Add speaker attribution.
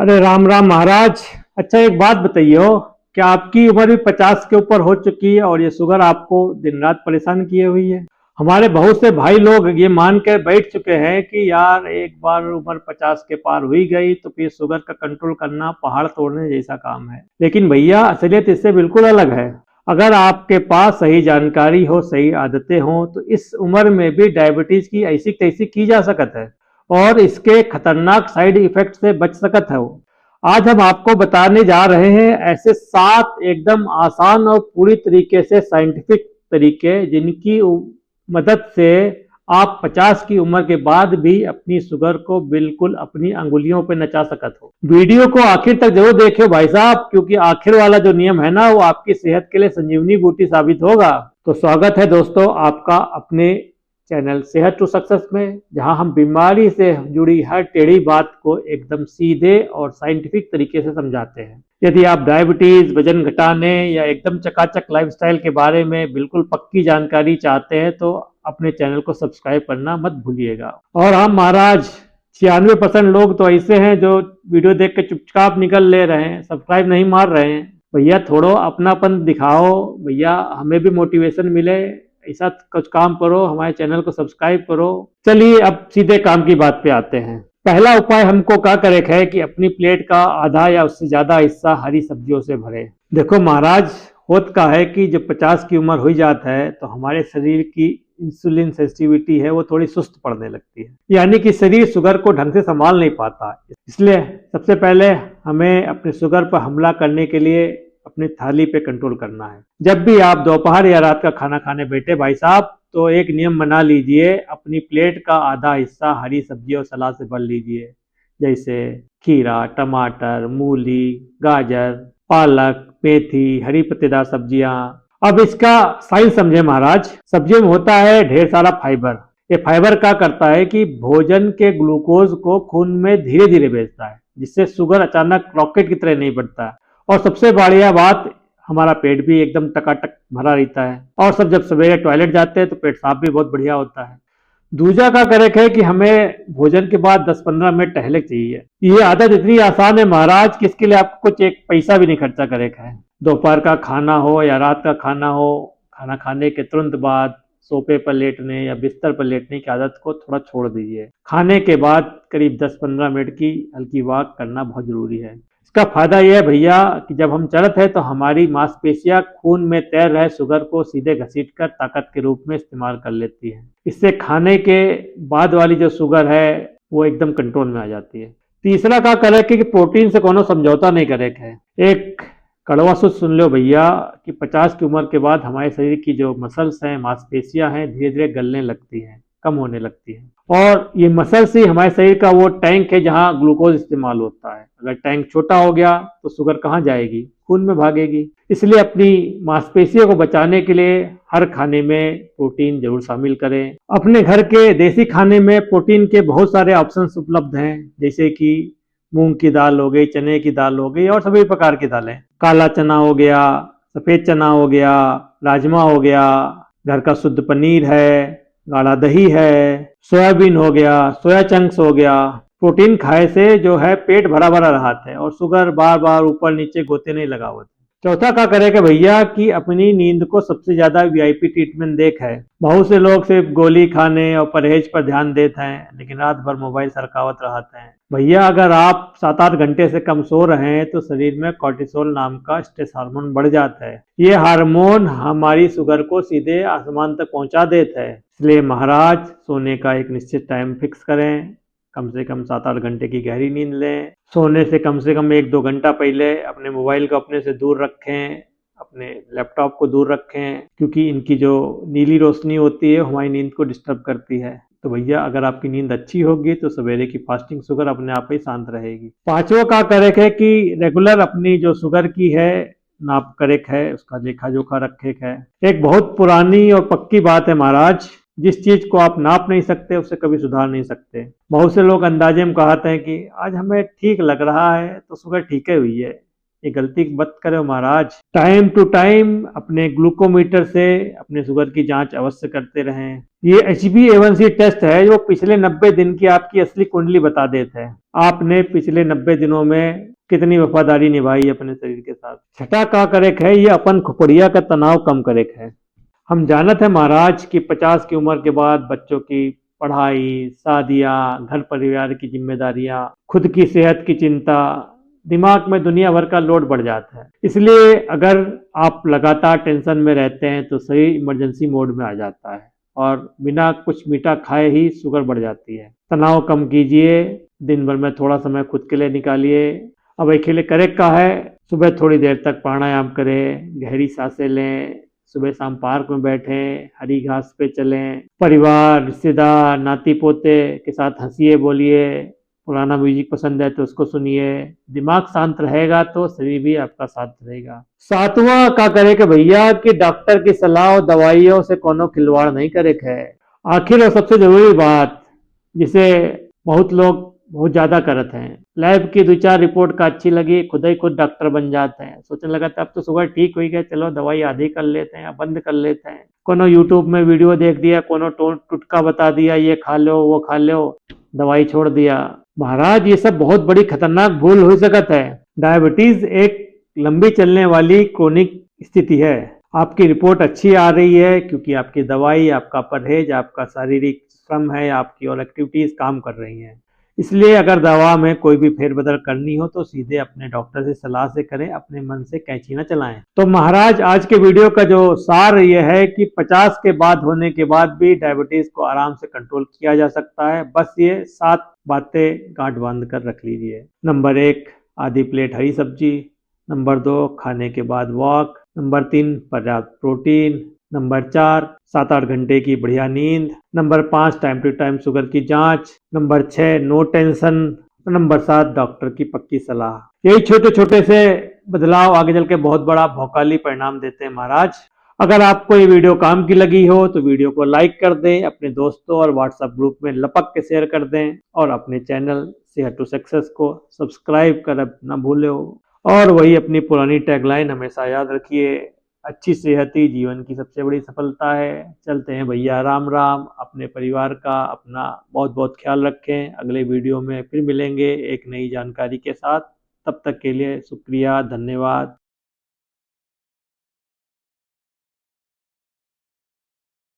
Speaker 1: अरे राम राम महाराज। अच्छा एक बात बताइए हो, क्या आपकी उम्र भी 50 के ऊपर हो चुकी है और ये शुगर आपको दिन रात परेशान किए हुई है। हमारे बहुत से भाई लोग ये मान कर बैठ चुके हैं कि यार एक बार उम्र 50 के पार हुई गई तो फिर शुगर का कंट्रोल करना पहाड़ तोड़ने जैसा काम है। लेकिन भैया असलियत इससे बिल्कुल अलग है। अगर आपके पास सही जानकारी हो, सही आदतें हो, तो इस उम्र में भी डायबिटीज की ऐसी तैसी की जा सकत है और इसके खतरनाक साइड इफेक्ट से बच सकत है वो। आज हम आपको बताने जा रहे हैं ऐसे 7 एकदम आसान और पूरी तरीके से साइंटिफिक तरीके जिनकी मदद से आप 50 की उम्र के बाद भी अपनी शुगर को बिल्कुल अपनी अंगुलियों पे नचा सकत हो। वीडियो को आखिर तक जरूर देखियो भाई साहब, क्योंकि आखिर वाला जो नियम है ना वो आपकी सेहत के लिए संजीवनी बूटी साबित होगा। तो स्वागत है दोस्तों आपका अपने चैनल सेहत टू सक्सेस में, जहां हम बीमारी से जुड़ी हर टेढ़ी बात को एकदम सीधे और साइंटिफिक तरीके से समझाते हैं। यदि आप डायबिटीज, वजन घटाने या एकदम चकाचक लाइफस्टाइल के बारे में बिल्कुल पक्की जानकारी चाहते हैं तो अपने चैनल को सब्सक्राइब करना मत भूलिएगा। और हम महाराज 96% लोग तो ऐसे हैं जो वीडियो देख के चुपचाप निकल ले रहे हैं, सब्सक्राइब नहीं मार रहे हैं। भैया थोड़ा अपनापन दिखाओ भैया, हमें भी मोटिवेशन मिले। ऐसा कुछ काम करो, हमारे चैनल को सब्सक्राइब करो। चलिए अब सीधे काम की बात पे आते हैं। पहला उपाय हमको क्या करे है कि अपनी प्लेट का आधा या उससे ज्यादा हिस्सा हरी सब्जियों से भरे। देखो महाराज, होत का है कि जब 50 की उम्र हो जाता है तो हमारे शरीर की इंसुलिन सेंसिटिविटी है वो थोड़ी सुस्त पड़ने लगती है, यानी कि शरीर शुगर को ढंग से संभाल नहीं पाता। इसलिए सबसे पहले हमें अपने शुगर पर हमला करने के लिए अपनी थाली पे कंट्रोल करना है। जब भी आप दोपहर या रात का खाना खाने बैठे भाई साहब, तो एक नियम बना लीजिए, अपनी प्लेट का आधा हिस्सा हरी सब्जी और सलाद से भर लीजिए। जैसे खीरा, टमाटर, मूली, गाजर, पालक, मेथी, हरी पत्तेदार सब्जियां। अब इसका साइंस समझे महाराज। सब्जियों में होता है ढेर सारा फाइबर। ये फाइबर क्या करता है कि भोजन के ग्लूकोज को खून में धीरे धीरे भेजता है, जिससे शुगर अचानक रॉकेट की तरह नहीं बढ़ता है। और सबसे बढ़िया बात, हमारा पेट भी एकदम टकाटक भरा रहता है। और सब जब सवेरे टॉयलेट जाते हैं तो पेट साफ भी बहुत बढ़िया होता है। दूसरा का करे है कि हमें भोजन के बाद 10-15 मिनट टहले चाहिए। ये आदत इतनी आसान है महाराज कि इसके लिए आपको कुछ एक पैसा भी नहीं खर्चा करे है। दोपहर का खाना हो या रात का खाना हो, खाना खाने के तुरंत बाद सोफे पर लेटने या बिस्तर पर लेटने की आदत को थोड़ा छोड़ दीजिए। खाने के बाद करीब 10-15 मिनट की हल्की वॉक करना बहुत जरूरी है। इसका फायदा यह है भैया कि जब हम चलते हैं तो हमारी मांसपेशियां खून में तैर रहे शुगर को सीधे घसीटकर ताकत के रूप में इस्तेमाल कर लेती है। इससे खाने के बाद वाली जो शुगर है वो एकदम कंट्रोल में आ जाती है। तीसरा का करे कि प्रोटीन से कोनो समझौता नहीं करे है। एक कड़वा सच सुन लो भैया कि 50 की उम्र के बाद हमारे शरीर की जो मसल्स हैं, मांसपेशियां हैं, धीरे धीरे गलने लगती हैं, कम होने लगती हैं। और ये मसल्स ही हमारे शरीर का वो टैंक है जहां ग्लूकोज इस्तेमाल होता है। अगर टैंक छोटा हो गया तो शुगर कहाँ जाएगी? खून में भागेगी। इसलिए अपनी मांसपेशियों को बचाने के लिए हर खाने में प्रोटीन जरूर शामिल करें। अपने घर के देसी खाने में प्रोटीन के बहुत सारे ऑप्शंस उपलब्ध हैं, जैसे कि मूंग की दाल हो गई, चने की दाल हो गई और सभी प्रकार की दालें। काला चना हो गया, सफेद चना हो गया, राजमा हो गया, घर का शुद्ध पनीर है, गाढ़ा दही है, सोयाबीन हो गया, सोया चंक्स हो गया। प्रोटीन खाए से जो है पेट भरा भरा रहता है और शुगर बार बार ऊपर नीचे गोते नहीं लगा होते। चौथा क्या करेगा भैया कि अपनी नींद को सबसे ज्यादा वीआईपी ट्रीटमेंट देख है। बहुत से लोग सिर्फ गोली खाने और परहेज पर ध्यान देते हैं लेकिन रात भर मोबाइल सरकावत रहते हैं। भैया अगर आप 7-8 घंटे से कम सो रहे हैं तो शरीर में कॉर्टिसोल नाम का स्ट्रेस हार्मोन बढ़ जाता है। ये हार्मोन हमारी शुगर को सीधे आसमान तक पहुंचा देता है। इसलिए महाराज सोने का एक निश्चित टाइम फिक्स करें, कम से कम 7-8 घंटे की गहरी नींद लें। सोने से कम 1-2 घंटा पहले अपने मोबाइल को अपने से दूर रखें, अपने लैपटॉप को दूर रखें, क्योंकि इनकी जो नीली रोशनी होती है हमारी नींद को डिस्टर्ब करती है। तो भैया अगर आपकी नींद अच्छी होगी तो सवेरे की फास्टिंग शुगर अपने आप ही शांत रहेगी। पांचवा का करे है कि रेगुलर अपनी जो शुगर की है नाप करे है, उसका लेखा जोखा रखे है। एक बहुत पुरानी और पक्की बात है महाराज, जिस चीज को आप नाप नहीं सकते उसे कभी सुधार नहीं सकते। बहुत से लोग अंदाजे में कहते हैं कि आज हमें ठीक लग रहा है तो शुगर ठीक है हुई है। ये गलती मत करो महाराज। टाइम टू टाइम अपने ग्लूकोमीटर से अपने शुगर की जांच अवश्य करते रहें। ये HbA1c टेस्ट है जो पिछले 90 दिन की आपकी असली कुंडली बता देता है। आपने पिछले 90 दिनों में कितनी वफादारी निभाई अपने शरीर के साथ। छठा का करेक है, ये अपन खुपड़िया का तनाव कम करेक है। हम जानत है महाराज कि 50 की उम्र के बाद बच्चों की पढ़ाई, शादियां, घर परिवार की जिम्मेदारियां, खुद की सेहत की चिंता, दिमाग में दुनिया भर का लोड बढ़ जाता है। इसलिए अगर आप लगातार टेंशन में रहते हैं तो शरीर इमरजेंसी मोड में आ जाता है और बिना कुछ मीठा खाए ही शुगर बढ़ जाती है। तनाव कम कीजिए, दिन भर में थोड़ा समय खुद के लिए निकालिए। अब अकेले करेक्ट का है, सुबह थोड़ी देर तक प्राणायाम करें, गहरी सांसें लें, सुबह शाम पार्क में बैठें, हरी घास पे चलें, परिवार, रिश्तेदार, नाती पोते के साथ हंसिए, बोलिए, पुराना म्यूजिक पसंद है तो उसको सुनिए। दिमाग शांत रहेगा तो शरीर भी आपका साथ रहेगा। सातवां का करे कि भैया कि डॉक्टर की सलाह और दवाइयों से कोनो खिलवाड़ नहीं करे है। आखिर और सबसे जरूरी बात जिसे बहुत लोग बहुत ज्यादा करते हैं, लैब की 2-4 रिपोर्ट का अच्छी लगी खुद ही खुद डॉक्टर बन जाते हैं। सोचने लगा था अब तो शुगर ठीक हुई है, चलो दवाई आधी कर लेते हैं या बंद कर लेते हैं। कोनो यूट्यूब में वीडियो देख दिया, कोनो टुटका बता दिया, ये खा लो वो खा लो, दवाई छोड़ दिया। महाराज ये सब बहुत बड़ी खतरनाक भूल हो सकता है। डायबिटीज एक लंबी चलने वाली क्रोनिक स्थिति है। आपकी रिपोर्ट अच्छी आ रही है क्योंकि आपकी दवाई, आपका परहेज, आपका शारीरिक श्रम है, आपकी और एक्टिविटीज काम कर रही हैं। इसलिए अगर दवा में कोई भी फेरबदल करनी हो तो सीधे अपने डॉक्टर से सलाह से करें, अपने मन से कैंची न चलाएं। तो महाराज आज के वीडियो का जो सार ये है कि 50 के बाद होने के बाद भी डायबिटीज को आराम से कंट्रोल किया जा सकता है। बस ये 7 बातें गांठ बांध कर रख लीजिए। नंबर 1, आधी प्लेट हरी सब्जी। नंबर 2, खाने के बाद वॉक। नंबर 3, पर्याप्त प्रोटीन। नंबर 4, 7-8 घंटे की बढ़िया नींद। Number 5, time to time sugar की जांच। Number 6, no tension. Number 7, doctor की पक्की सलाह। यही छोटे छोटे से बदलाव आगे चल के बहुत बड़ा भौकाली परिणाम देते हैं महाराज। अगर आपको ये वीडियो काम की लगी हो तो वीडियो को लाइक कर दें, अपने दोस्तों और व्हाट्सएप ग्रुप में लपक के शेयर कर दें और अपने चैनल सेहत टू सक्सेस को सब्सक्राइब कर न भूले हो। और वही अपनी पुरानी टैगलाइन हमेशा याद रखिए, अच्छी सेहत ही जीवन की सबसे बड़ी सफलता है। चलते हैं भैया, राम राम। अपने परिवार का, अपना बहुत बहुत ख्याल रखें। अगले वीडियो में फिर मिलेंगे एक नई जानकारी के साथ। तब तक के लिए शुक्रिया, धन्यवाद।